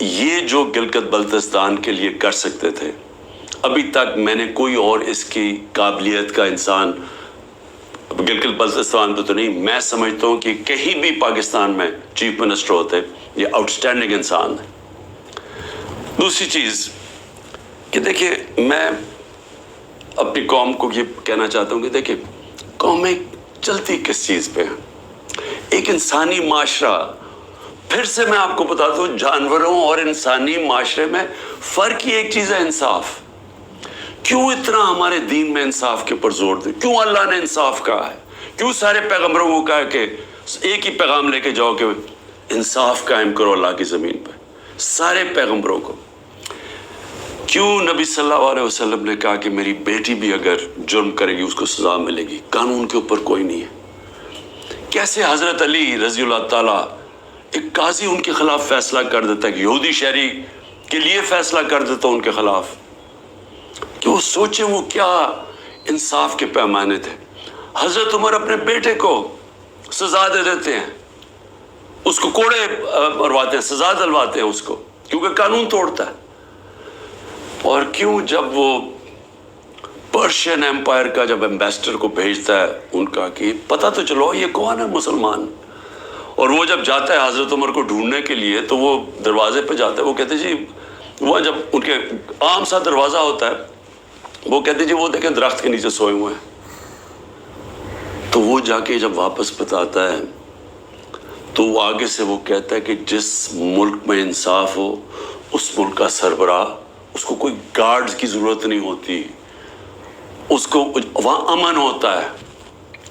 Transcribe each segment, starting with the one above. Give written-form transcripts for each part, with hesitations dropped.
یہ جو گلگت بلتستان کے لیے کر سکتے تھے، ابھی تک میں نے کوئی اور اس کی قابلیت کا انسان گلگت بلتستان پہ تو نہیں، میں سمجھتا ہوں کہ کہیں بھی پاکستان میں چیف منسٹر ہوتے، یہ آؤٹ اسٹینڈنگ انسان ہے۔ دوسری چیز کہ دیکھیں، میں اپنی قوم کو یہ کہنا چاہتا ہوں کہ دیکھیں، قومیں چلتی کس چیز پہ ہیں؟ ایک انسانی معاشرہ، پھر سے میں آپ کو بتاتا ہوں، جانوروں اور انسانی معاشرے میں فرق ہی ایک چیز ہے، انصاف۔ کیوں اتنا ہمارے دین میں انصاف کے اوپر زور دے؟ کیوں اللہ نے انصاف کہا ہے؟ کیوں سارے پیغمبروں کو کہا کہ ایک ہی پیغام لے کے جاؤ کہ انصاف قائم کرو اللہ کی زمین پہ؟ سارے پیغمبروں کو کیوں نبی صلی اللہ علیہ وسلم نے کہا کہ میری بیٹی بھی اگر جرم کرے گی اس کو سزا ملے گی؟ قانون کے اوپر کوئی نہیں ہے۔ کیسے حضرت علی رضی اللہ تعالیٰ، ایک قاضی ان کے خلاف فیصلہ کر دیتا ہے کہ یہودی شہری کے لیے فیصلہ کر دیتا ان کے خلاف، کہ وہ سوچیں وہ کیا انصاف کے پیمانے تھے۔ حضرت عمر اپنے بیٹے کو سزا دے دیتے ہیں، اس کو کوڑے مرواتے ہیں، سزا دلواتے ہیں اس کو، کیونکہ قانون توڑتا ہے۔ اور کیوں جب وہ پرشین ایمپائر کا جب ایمبیسڈر کو بھیجتا ہے ان کا کہ پتہ تو چلو یہ کون ہے مسلمان، اور وہ جب جاتا ہے حضرت عمر کو ڈھونڈنے کے لیے تو وہ دروازے پہ جاتا ہے، وہ کہتے جی، وہ جب ان کے عام سا دروازہ ہوتا ہے، وہ کہتے جی وہ دیکھیں درخت کے نیچے سوئے ہوئے ہیں۔ تو وہ جا کے جب واپس بتاتا ہے تو وہ آگے سے وہ کہتا ہے کہ جس ملک میں انصاف ہو اس ملک کا سربراہ، اس کو کوئی گارڈز کی ضرورت نہیں ہوتی، اس کو وہاں امن ہوتا ہے،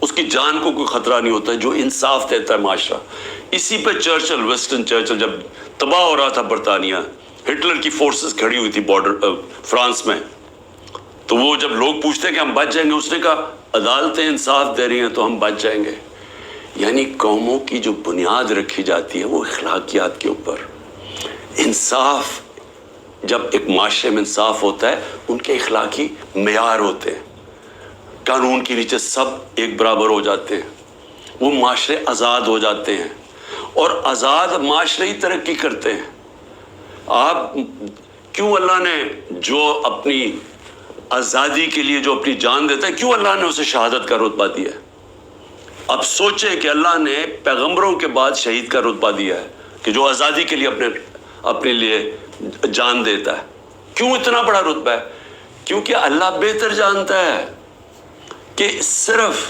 اس کی جان کو کوئی خطرہ نہیں ہوتا ہے، جو انصاف دیتا ہے معاشرہ۔ اسی پہ چرچل، وسٹن چرچل جب تباہ ہو رہا تھا برطانیہ، ہٹلر کی فورسز کھڑی ہوئی تھی بارڈر فرانس میں، تو وہ جب لوگ پوچھتے کہ ہم بچ جائیں گے، اس نے کہا عدالتیں انصاف دے رہی ہیں تو ہم بچ جائیں گے۔ یعنی قوموں کی جو بنیاد رکھی جاتی ہے وہ اخلاقیات کے اوپر، انصاف، جب ایک معاشرے میں انصاف ہوتا ہے ان کے اخلاقی معیار ہوتے ہیں، قانون کے نیچے سب ایک برابر ہو جاتے ہیں، وہ معاشرے آزاد ہو جاتے ہیں، اور آزاد معاشرے ہی ترقی کرتے ہیں۔ آپ کیوں اللہ نے جو اپنی آزادی کے لیے جو اپنی جان دیتا ہے، کیوں اللہ نے اسے شہادت کا رتبہ دیا ہے؟ اب سوچیں کہ اللہ نے پیغمبروں کے بعد شہید کا رتبہ دیا ہے کہ جو آزادی کے لیے اپنے لیے جان دیتا ہے۔ کیوں اتنا بڑا رتبہ ہے؟ کیونکہ اللہ بہتر جانتا ہے کہ صرف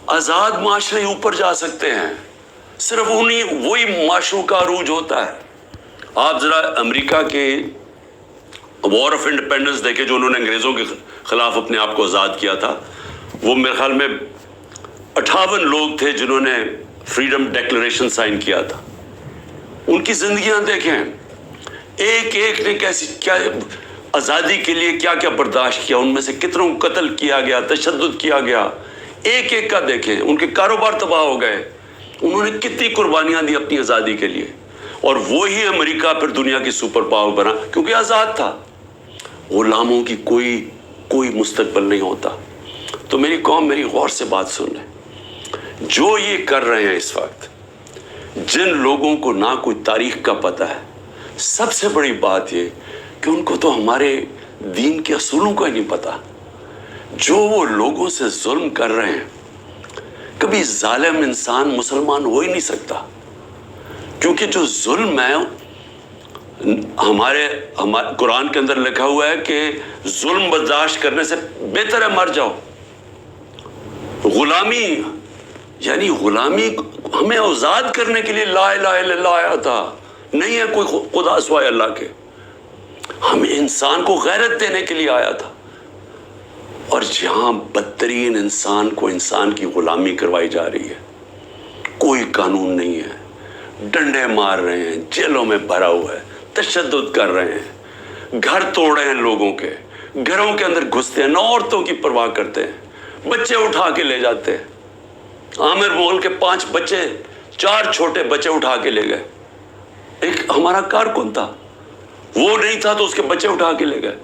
آزاد معاشرے اوپر جا سکتے ہیں، صرف وہی معاشروں کا عروج ہوتا ہے۔ آپ ذرا امریکہ کے وار آف انڈیپینڈنس دیکھیں، جو انہوں نے انگریزوں کے خلاف اپنے آپ کو آزاد کیا تھا، وہ میرے خیال میں 58 لوگ تھے جنہوں نے فریڈم ڈیکلریشن سائن کیا تھا۔ ان کی زندگیاں دیکھیں، ایک ایک نے کیسی کیا آزادی کے لیے کیا کیا برداشت کیا، ان میں سے کتنوں کو قتل کیا گیا، تشدد کیا گیا، ایک ایک کا دیکھیں، ان کے کاروبار تباہ ہو گئے، انہوں نے کتنی قربانیاں دی اپنی آزادی کے لیے، اور وہی امریکہ پھر دنیا کی سپر پاور بنا کیونکہ آزاد تھا۔ غلاموں کی کوئی مستقبل نہیں ہوتا۔ تو میری قوم، میری غور سے بات سن لیں، جو یہ کر رہے ہیں اس وقت، جن لوگوں کو نہ کوئی تاریخ کا پتہ ہے، سب سے بڑی بات یہ کہ ان کو تو ہمارے دین کے اصولوں کا ہی نہیں پتہ، جو وہ لوگوں سے ظلم کر رہے ہیں۔ کبھی ظالم انسان مسلمان ہو ہی نہیں سکتا، کیونکہ جو ظلم ہے، ہمارے قرآن کے اندر لکھا ہوا ہے کہ ظلم برداشت کرنے سے بہتر ہے مر جاؤ۔ غلامی، یعنی غلامی ہمیں آزاد کرنے کے لیے لا الہ الا اللہ آیا تھا، نہیں ہے کوئی خدا سوائے اللہ کے، ہمیں انسان کو غیرت دینے کے لیے آیا تھا۔ اور جہاں بدترین انسان کو انسان کی غلامی کروائی جا رہی ہے، کوئی قانون نہیں ہے، ڈنڈے مار رہے ہیں، جیلوں میں بھرا ہوا ہے، تشدد کر رہے ہیں، گھر توڑ رہے ہیں لوگوں کے، گھروں کے اندر گھستے ہیں، نہ عورتوں کی پرواہ کرتے ہیں، بچے اٹھا کے لے جاتے ہیں۔ عامر مغل کے 5 بچے، 4 چھوٹے بچے اٹھا کے لے گئے۔ ایک ہمارا کارکن تھا، وہ نہیں تھا تو اس کے بچے اٹھا کے لے گئے،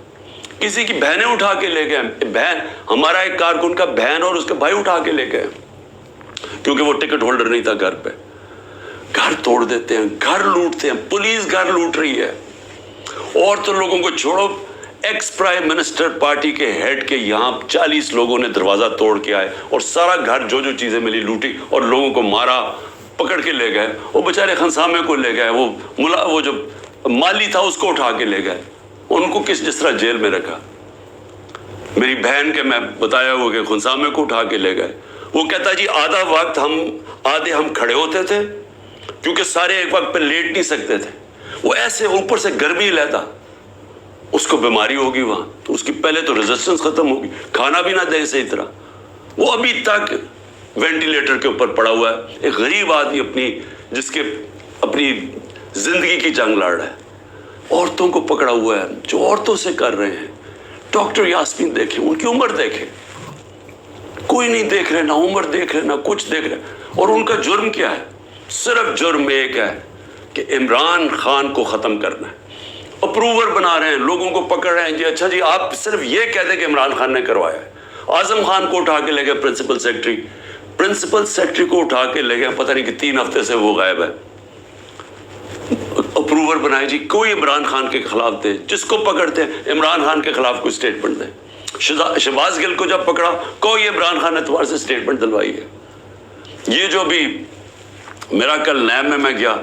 کسی کی بہنیں اٹھا کے لے گئے، بہن ہمارا ایک کارکن کا بہن اور اس کے بھائی اٹھا کے لے گئے، کیونکہ وہ ٹکٹ ہولڈر نہیں تھا گھر پہ۔ گھر توڑ دیتے ہیں, گھر لوٹتے ہیں, پولیس گھر لوٹ رہی ہے. اور تو لوگوں کو چھوڑو, ایکس پرائم منسٹر پارٹی کے ہیڈ کے یہاں 40 لوگوں نے دروازہ توڑ کے آئے اور سارا گھر جو جو چیزیں ملی لوٹی اور لوگوں کو مارا, پکڑ کے لے گئے. وہ بیچارے خنسامے کو لے گئے, وہ جو مالی تھا اس کو اٹھا کے لے گئے. ان کو جس طرح جیل میں رکھا. میری بہن کے میں بتایا ہوا کہ خنسامے کو اٹھا کے لے گئے. وہ کہتا جی آدھا وقت آدھے ہم کھڑے ہوتے تھے کیونکہ سارے ایک وقت پہ لیٹ نہیں سکتے تھے. وہ ایسے اوپر سے گرمی لیتا, اس کو بیماری ہوگی وہاں, تو اس کی پہلے تو ریزسٹنس ختم ہوگی, کھانا بھی نہ دے صحیح طرح. وہ ابھی تک وینٹیلیٹر کے اوپر پڑا ہوا ہے. ایک غریب آدمی جس کے اپنی زندگی کی جنگ لڑ رہا ہے. عورتوں کو پکڑا ہوا ہے جو عورتوں سے کر رہے ہیں. ڈاکٹر یاسمین دیکھیں, ان کی عمر دیکھیں, کوئی نہیں دیکھ رہے, نہ عمر دیکھ رہے, نہ کچھ دیکھ رہے. اور ان کا جرم کیا ہے؟ صرف جرم ایک ہے کہ عمران خان کو ختم کرنا ہے. اپروور بنا رہے ہیں, لوگوں کو پکڑ رہے ہیں. جی اچھا جی آپ صرف یہ کہہ دیں کہ عمران خان نے کروایا ہے. اعظم خان کو اٹھا کے لے گئے پرنسپل سیکرٹری کو اٹھا کے لے گئے, پتہ نہیں کہ 3 ہفتے سے وہ غائب ہے. اپروور بنائے جی, کوئی عمران خان کے خلاف دے, جس کو پکڑتے ہیں عمران خان کے خلاف کوئی سٹیٹمنٹ دے. شہباز گل کو جب پکڑا, کوئی عمران خان نے تمہارے سے سٹیٹمنٹ دلوائی ہے. یہ جو بھی میرا کل نیب میں گیا,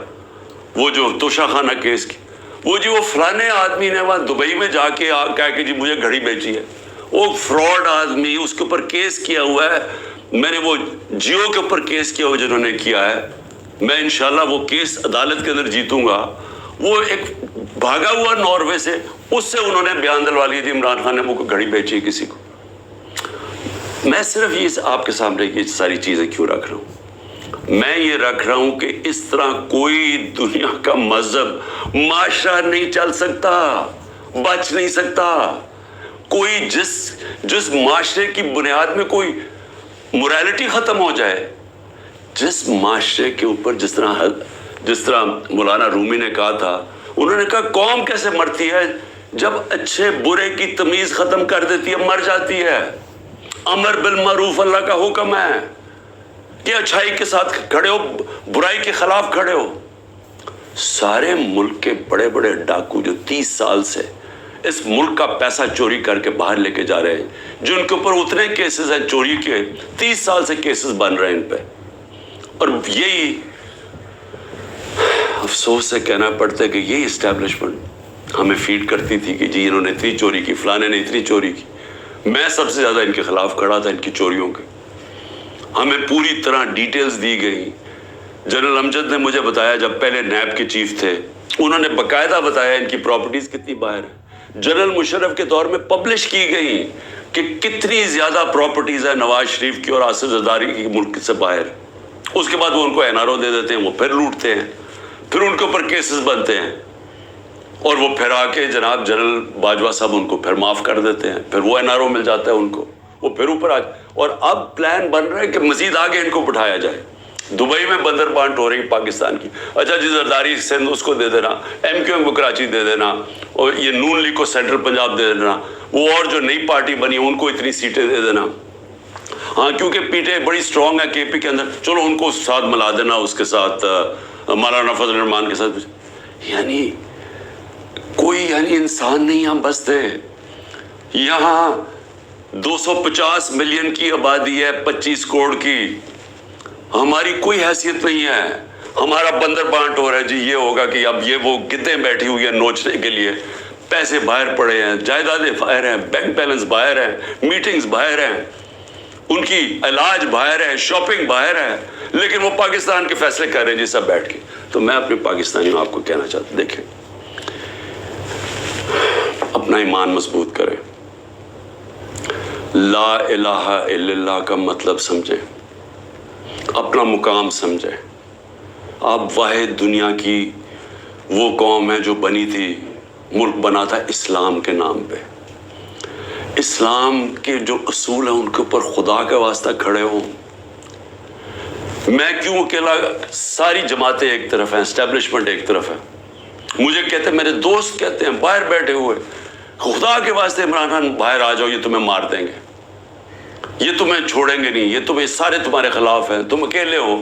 وہ جو توشہ خانہ کیس کی, وہ جی وہ فلانے آدمی نے وہاں دبئی میں جا کے کہا کہ جی مجھے گھڑی بیچی ہے. وہ فراڈ آدمی, اس کے اوپر کیس کیا ہوا ہے. میں نے وہ جیو کے اوپر کیس کیا ہوا جنہوں نے کیا ہے. میں انشاءاللہ وہ کیس عدالت کے اندر جیتوں گا. وہ ایک بھاگا ہوا ناروے سے, اس سے انہوں نے بیان دلوا لیا تھی عمران خان نے وہ گھڑی بیچی کسی کو. میں صرف یہ آپ کے سامنے یہ ساری چیزیں کیوں رکھ رہا ہوں؟ میں یہ رکھ رہا ہوں کہ اس طرح کوئی دنیا کا مذہب معاشرہ نہیں چل سکتا, بچ نہیں سکتا. کوئی جس معاشرے کی بنیاد میں کوئی موریلٹی ختم ہو جائے, جس معاشرے کے اوپر جس طرح مولانا رومی نے کہا تھا, انہوں نے کہا قوم کیسے مرتی ہے جب اچھے برے کی تمیز ختم کر دیتی ہے, مر جاتی ہے. امر بالمعروف اللہ کا حکم ہے کہ اچھائی کے ساتھ کھڑے ہو, برائی کے خلاف کھڑے ہو. سارے ملک کے بڑے بڑے ڈاکو جو 30 سال سے اس ملک کا پیسہ چوری کر کے باہر لے کے جا رہے ہیں, جن کے اوپر اتنے کیسز ہیں چوری کے, 30 سال سے کیسز بن رہے ہیں ان پہ. اور یہی افسوس سے کہنا پڑتا ہے کہ یہی اسٹیبلشمنٹ ہمیں فیڈ کرتی تھی کہ جی انہوں نے اتنی چوری کی, فلانے نے اتنی چوری کی. میں سب سے زیادہ ان کے خلاف کھڑا تھا, ان کی چوریوں کے. ہمیں پوری طرح ڈیٹیلز دی گئی. جنرل امجد نے مجھے بتایا, جب پہلے نیب کے چیف تھے, انہوں نے باقاعدہ بتایا ان کی پراپرٹیز کتنی باہر ہیں. جنرل مشرف کے دور میں پبلش کی گئی کہ کتنی زیادہ پراپرٹیز ہیں نواز شریف کی اور آصف زرداری کی ملک سے باہر. اس کے بعد وہ ان کو این آر او دے دیتے ہیں, وہ پھر لوٹتے ہیں, پھر ان کے اوپر کیسز بنتے ہیں, اور وہ پھر آ کے جناب جنرل باجوہ صاحب ان کو پھر معاف کر دیتے ہیں, پھر وہ این آر او مل جاتا ہے ان کو, وہ پھر اوپر آ. اور اب پلان بن رہا ہے کہ مزید آگے ان کو بٹھایا جائے. دبئی میں بندر بانٹ ہو رہی پاکستان کی. اچھا جی زرداری سندھ اس کو دے دینا, ایم کیو ایم کو کراچی دے دینا, اور یہ نون لیگ کو سینٹرل پنجاب دے دینا, وہ اور جو نئی پارٹی بنی ان کو اتنی سیٹیں دے دینا. ہاں کیونکہ پیٹیں بڑی سٹرونگ ہے کے پی کے اندر, چلو ان کو ساتھ ملا دینا, اس کے ساتھ مولانا فضل الرحمان کے ساتھ. یعنی کوئی انسان نہیں ہم بستے. یہاں 250 ملین کی آبادی ہے, 25 کروڑ کی. ہماری کوئی حیثیت نہیں ہے. ہمارا بندر بانٹ ہو رہا ہے جی, یہ ہوگا کہ اب یہ وہ گدے بیٹھی ہوئی ہیں نوچنے کے لیے, پیسے باہر پڑے ہیں, جائیدادیں باہر ہیں, بینک بیلنس باہر ہیں, میٹنگز باہر ہیں, ان کی علاج باہر ہے, شاپنگ باہر ہے, لیکن وہ پاکستان کے فیصلے کر رہے ہیں جی سب بیٹھ کے. تو میں اپنے پاکستانیوں آپ کو کہنا چاہتا ہوں, دیکھیں اپنا ایمان مضبوط کریں, لا الہ الا اللہ کا مطلب سمجھیں, اپنا مقام سمجھیں. آپ واحد دنیا کی وہ قوم ہے جو بنی تھی, ملک بنا تھا اسلام کے نام پہ. اسلام کے جو اصول ہیں ان کے اوپر خدا کا واسطہ کھڑے ہوں. میں کیوں اکیلا, ساری جماعتیں ایک طرف ہیں, اسٹیبلشمنٹ ایک طرف ہے. مجھے کہتے ہیں, میرے دوست کہتے ہیں باہر بیٹھے ہوئے, خدا کے واسطے عمران خان باہر آ جاؤ, یہ تمہیں مار دیں گے, یہ تمہیں چھوڑیں گے نہیں, یہ تمہیں سارے تمہارے خلاف ہیں, تم اکیلے ہو.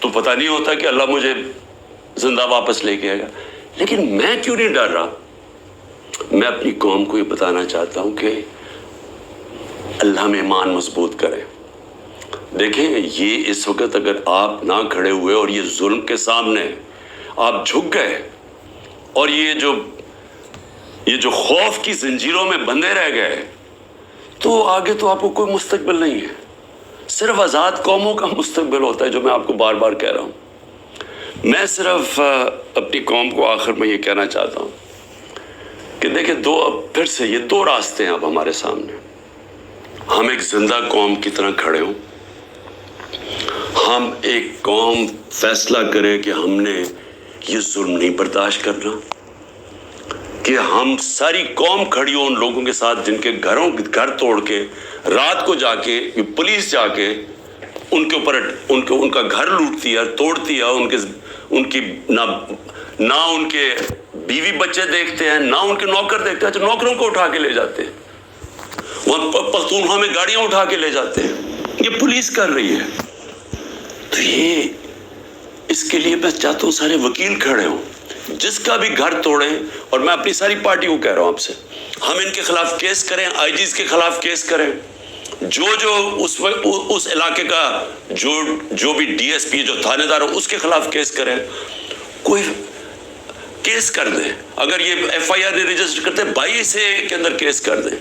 تو پتہ نہیں ہوتا کہ اللہ مجھے زندہ واپس لے کے آئے گا. لیکن میں کیوں نہیں ڈر رہا؟ میں اپنی قوم کو یہ بتانا چاہتا ہوں کہ اللہ میں ایمان مضبوط کریں. دیکھیں یہ اس وقت اگر آپ نہ کھڑے ہوئے اور یہ ظلم کے سامنے آپ جھک گئے اور یہ جو خوف کی زنجیروں میں بندھے رہ گئے تو آگے تو آپ کو کوئی مستقبل نہیں ہے. صرف آزاد قوموں کا مستقبل ہوتا ہے، جو میں آپ کو بار بار کہہ رہا ہوں. میں صرف اپنی قوم کو آخر میں یہ کہنا چاہتا ہوں کہ دیکھیں پھر سے یہ دو راستے ہیں اب ہمارے سامنے. ہم ایک زندہ قوم کی طرح کھڑے ہوں، ہم ایک قوم فیصلہ کرے کہ ہم نے یہ ظلم نہیں برداشت کرنا، کہ ہم ساری قوم کھڑی ہو ان لوگوں کے ساتھ جن کے گھر توڑ کے رات کو جا کے پولیس جا کے ان کے اوپر ان کا گھر لوٹتی ہے، توڑتی ہے. ان کی نہ ان کے بیوی بچے دیکھتے ہیں، نہ ان کے نوکر دیکھتے ہیں. نوکروں کو اٹھا کے لے جاتے ہیں، وہاں پختونخوا میں گاڑیاں اٹھا کے لے جاتے ہیں. یہ پولیس کر رہی ہے. تو یہ اس کے لیے میں چاہتا ہوں سارے وکیل کھڑے ہوں، جس کا بھی گھر توڑیں. اور میں اپنی ساری پارٹی کو کہہ رہا ہوں آپ سے، ہم ان کے خلاف کیس کریں، آئی جیز کے خلاف کیس کریں. جو اس علاقے کا جو بھی ڈی ایس پی جو تھانے دار ہو اس کے خلاف کیس کریں. کوئی کیس کر دیں. اگر یہ ایف آئی آر نہیں رجسٹر کرتے 22A کے اندر کیس کر دیں.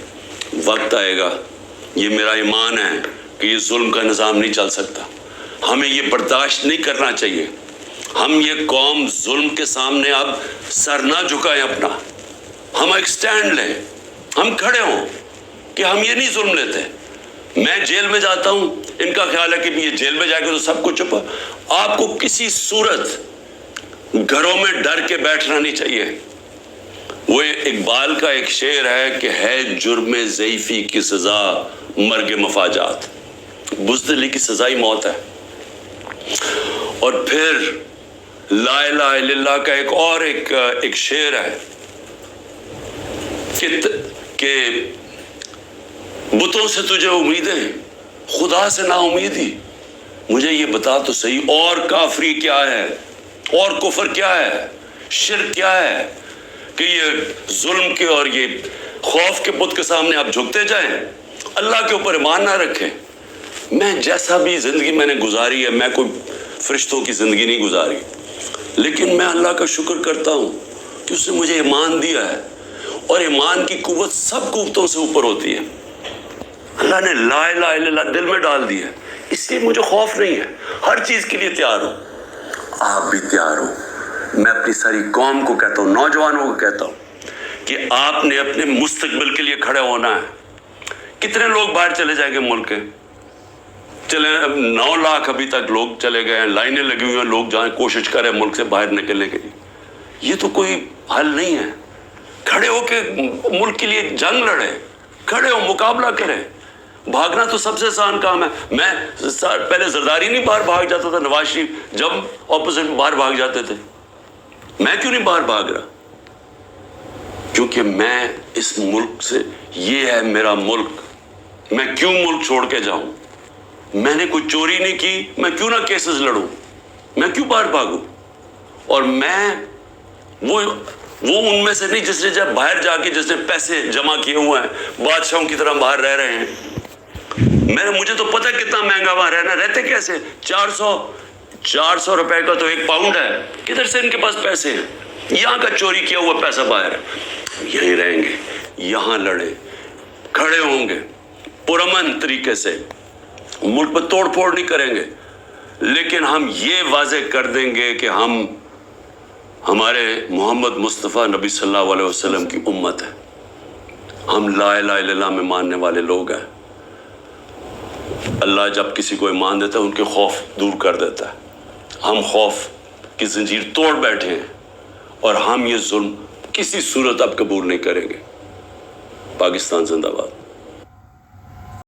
وقت آئے گا، یہ میرا ایمان ہے کہ یہ ظلم کا نظام نہیں چل سکتا. ہمیں یہ برداشت نہیں کرنا چاہیے. ہم یہ قوم ظلم کے سامنے اب سر نہ جھکائیں اپنا. ہم ایک سٹینڈ لیں، ہم کھڑے ہوں کہ ہم یہ نہیں ظلم لیتے. میں جیل میں جاتا ہوں، ان کا خیال ہے کہ یہ جیل میں جا کے تو سب کچھ چھپا. آپ کو کسی صورت گھروں میں ڈر کے بیٹھنا نہیں چاہیے. وہ اقبال کا ایک شعر ہے کہ ہے جرم ضعیفی کی سزا مرگ مفاجات. بزدلی کی سزا ہی موت ہے. اور پھر لا الہ الا اللہ کا ایک شعر ہے کہ بتوں سے تجھے امیدیں، خدا سے نا امیدی. مجھے یہ بتا تو صحیح، اور کافری کیا ہے، اور کفر کیا ہے، شرک کیا ہے کہ یہ ظلم کے اور یہ خوف کے بت کے سامنے آپ جھکتے جائیں، اللہ کے اوپر ایمان نہ رکھیں. میں جیسا بھی زندگی میں نے گزاری ہے، میں کوئی فرشتوں کی زندگی نہیں گزاری، لیکن میں اللہ کا شکر کرتا ہوں کہ اس نے مجھے ایمان دیا ہے. اور ایمان کی قوت سب قوتوں سے اوپر ہوتی ہے. اللہ نے لا الہ الا اللہ دل میں ڈال دی ہے، اس لیے مجھے خوف نہیں ہے. ہر چیز کے لیے تیار ہوں. آپ بھی تیار ہوں. میں اپنی ساری قوم کو کہتا ہوں، نوجوانوں کو کہتا ہوں کہ آپ نے اپنے مستقبل کے لیے کھڑے ہونا ہے. کتنے لوگ باہر چلے جائیں گے ملک کے؟ 9 لاکھ ابھی تک لوگ چلے گئے ہیں، لائنیں لگی ہوئی ہیں، لوگ جہاں کوشش کریں ملک سے باہر نکلنے کے لیے. یہ تو کوئی حل نہیں ہے. کھڑے ہو کے ملک کے لیے جنگ لڑے، کھڑے ہو مقابلہ کریں. بھاگنا تو سب سے آسان کام ہے. میں پہلے زرداری نہیں باہر بھاگ جاتا تھا، نواز شریف جب اپوزٹ باہر بھاگ جاتے تھے. میں کیوں نہیں باہر بھاگ رہا؟ کیونکہ میں اس ملک سے، یہ ہے میرا ملک. میں کیوں ملک چھوڑ کے جاؤں؟ میں نے کوئی چوری نہیں کی، میں کیوں نہ کیسز لڑوں؟ میں کیوں باہر بھاگوں؟ اور میں وہ ان میں سے نہیں جس نے جب باہر جا کے جس نے پیسے جمع کیے ہوئے ہیں، بادشاہوں کی طرح باہر رہ رہے ہیں. مجھے تو پتہ کتنا مہنگا وہاں رہنا. رہتے کیسے؟ 400 روپے کا تو 1 پاؤنڈ ہے. کدھر سے ان کے پاس پیسے ہیں؟ یہاں کا چوری کیا ہوا پیسہ باہر ہے. یہیں رہیں گے، یہاں لڑیں، کھڑے ہوں گے پرامن طریقے سے. ملک پہ توڑ پھوڑ نہیں کریں گے، لیکن ہم یہ واضح کر دیں گے کہ ہم ہمارے محمد مصطفیٰ نبی صلی اللہ علیہ وسلم کی امت ہے. ہم لا الہ الا اللہ میں ماننے والے لوگ ہیں. اللہ جب کسی کو ایمان دیتا ہے ان کے خوف دور کر دیتا ہے. ہم خوف کی زنجیر توڑ بیٹھے ہیں اور ہم یہ ظلم کسی صورت اب قبول نہیں کریں گے. پاکستان زندہ باد.